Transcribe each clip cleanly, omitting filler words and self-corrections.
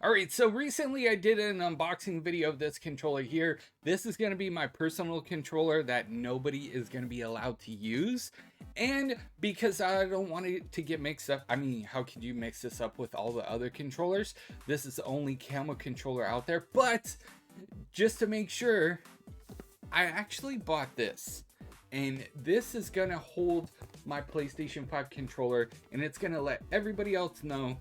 Alright, so recently I did an unboxing video of this controller here. This is going to be my personal controller that nobody is going to be allowed to use. And because I don't want it to get mixed up, I mean, how could you mix this up with all the other controllers? This is the only camo controller out there, but just to make sure, I actually bought this. And this is going to hold my PlayStation 5 controller, and it's going to let everybody else know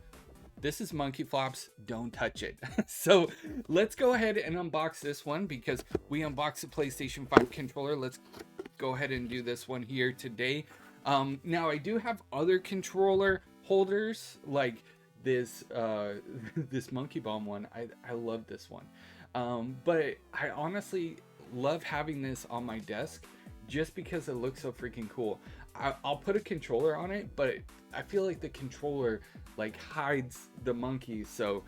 this is monkey flops, don't touch it. So let's go ahead and unbox this one because we unboxed the PlayStation 5 controller. Let's go ahead and do this one here today. Now I do have other controller holders like this this monkey bomb one. I love this one. But I honestly love having this on my desk just because it looks so freaking cool. I'll put a controller on it, but I feel like the controller like hides the monkey, so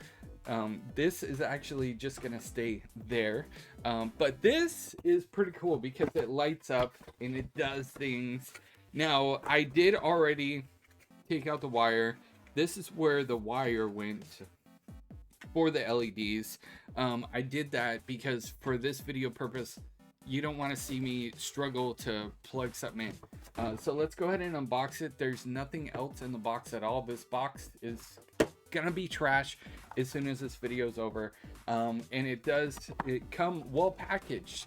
this is actually just gonna stay there. But this is pretty cool because it lights up and it does things. Now I did already take out the wire. This is where the wire went for the LEDs. I did that because for this video purpose you don't want to see me struggle to plug something in. So let's go ahead and unbox it. There's nothing else in the box at all. This box is gonna be trash as soon as this video is over. And it come well packaged.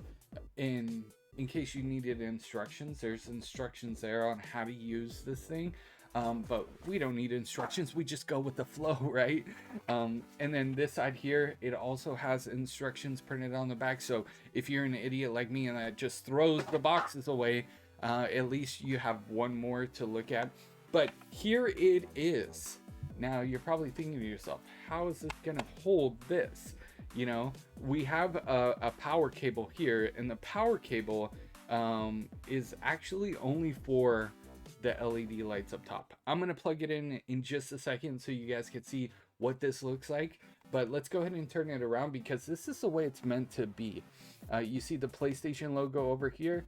In case you needed instructions, there's instructions there on how to use this thing. But we don't need instructions, we just go with the flow, right? And then this side here, it also has instructions printed on the back, so if you're an idiot like me and that just throws the boxes away, at least you have one more to look at. But here it is. Now you're probably thinking to yourself, how is this gonna hold this? You know, we have a power cable here, and the power cable is actually only for the LED lights up top. I'm gonna plug it in just a second so you guys can see what this looks like, but let's go ahead and turn it around because this is the way it's meant to be. You see the PlayStation logo over here.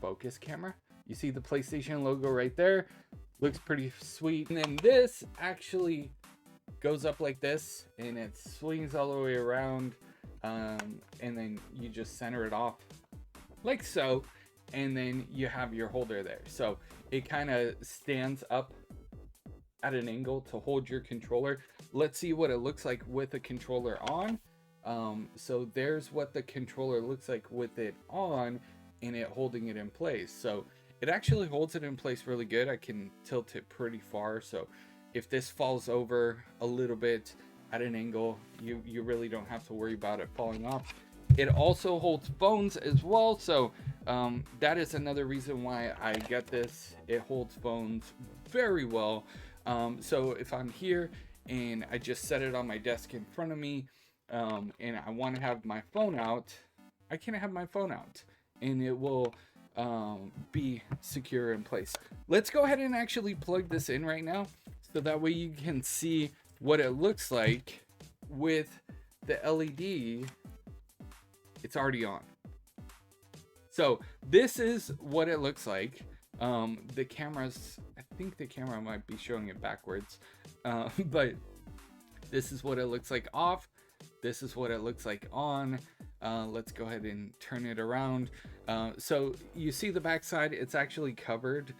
Focus camera. You see the PlayStation logo right there. Looks pretty sweet. And then this actually goes up like this and it swings all the way around, and then you just center it off like so, and then you have your holder there. So it kind of stands up at an angle to hold your controller. Let's see what it looks like with the controller on. So there's what the controller looks like with it on and it holding it in place. So it actually holds it in place really good. I can tilt it pretty far, so if this falls over a little bit at an angle, you really don't have to worry about it falling off. It also holds phones as well, so that is another reason why I got this. It holds phones very well. So if I'm here and I just set it on my desk in front of me, and I want to have my phone out, I can have my phone out and it will be secure in place. Let's go ahead and actually plug this in right now so that way you can see what it looks like with the LED. It's already on. So this is what it looks like. The cameras, I think the camera might be showing it backwards, but this is what it looks like off. This is what it looks like on. Let's go ahead and turn it around. So you see the backside, it's actually covered,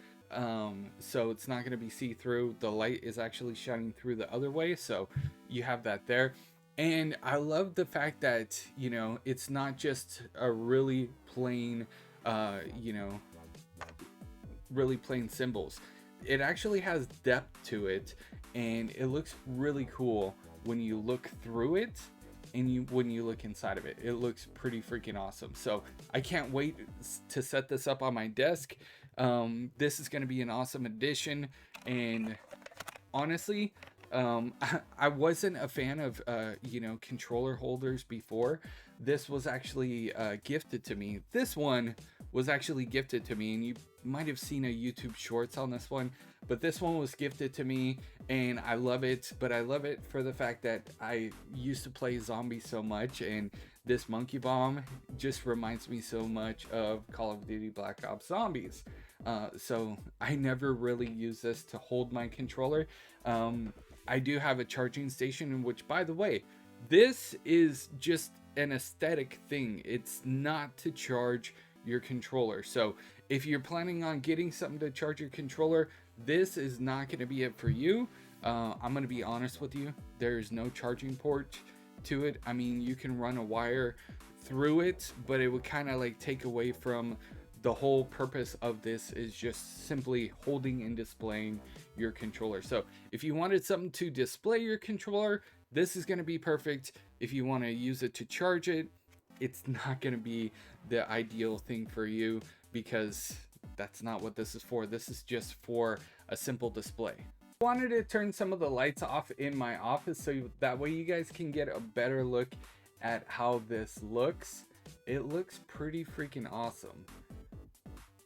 so it's not going to be see-through. The light is actually shining through the other way, so you have that there. And I love the fact that, you know, it's not just a really plain, you know, really plain symbols. It actually has depth to it, and it looks really cool when you look through it and when you look inside of it. It looks pretty freaking awesome. So I can't wait to set this up on my desk. This is going to be an awesome addition, and honestly, I wasn't a fan of you know, controller holders before. This was actually gifted to me. This one was actually gifted to me, and you might have seen a YouTube shorts on this one, but this one was gifted to me and I love it. But I love it for the fact that I used to play zombies so much, and this monkey bomb just reminds me so much of Call of Duty Black Ops Zombies. So I never really use this to hold my controller. I do have a charging station, in which, by the way, this is just an aesthetic thing. It's not to charge your controller. So if you're planning on getting something to charge your controller, this is not going to be it for you. I'm going to be honest with you. There's no charging port to it. I mean, you can run a wire through it, but it would kind of like take away from the whole purpose of this, is just simply holding and displaying your controller. So if you wanted something to display your controller, this is going to be perfect. If you want to use it to charge it, it's not going to be the ideal thing for you, because that's not what this is for. This is just for a simple display. I wanted to turn some of the lights off in my office so that way you guys can get a better look at how this looks. It looks pretty freaking awesome,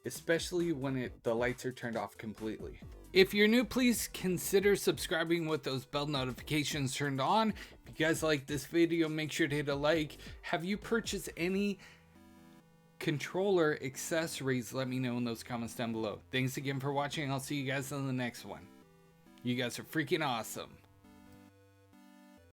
especially when the lights are turned off completely. If you're new, please consider subscribing with those bell notifications turned on. If you guys like this video, make sure to hit a like. Have you purchased any controller accessories? Let me know in those comments down below. Thanks again for watching. I'll see you guys in the next one. You guys are freaking awesome.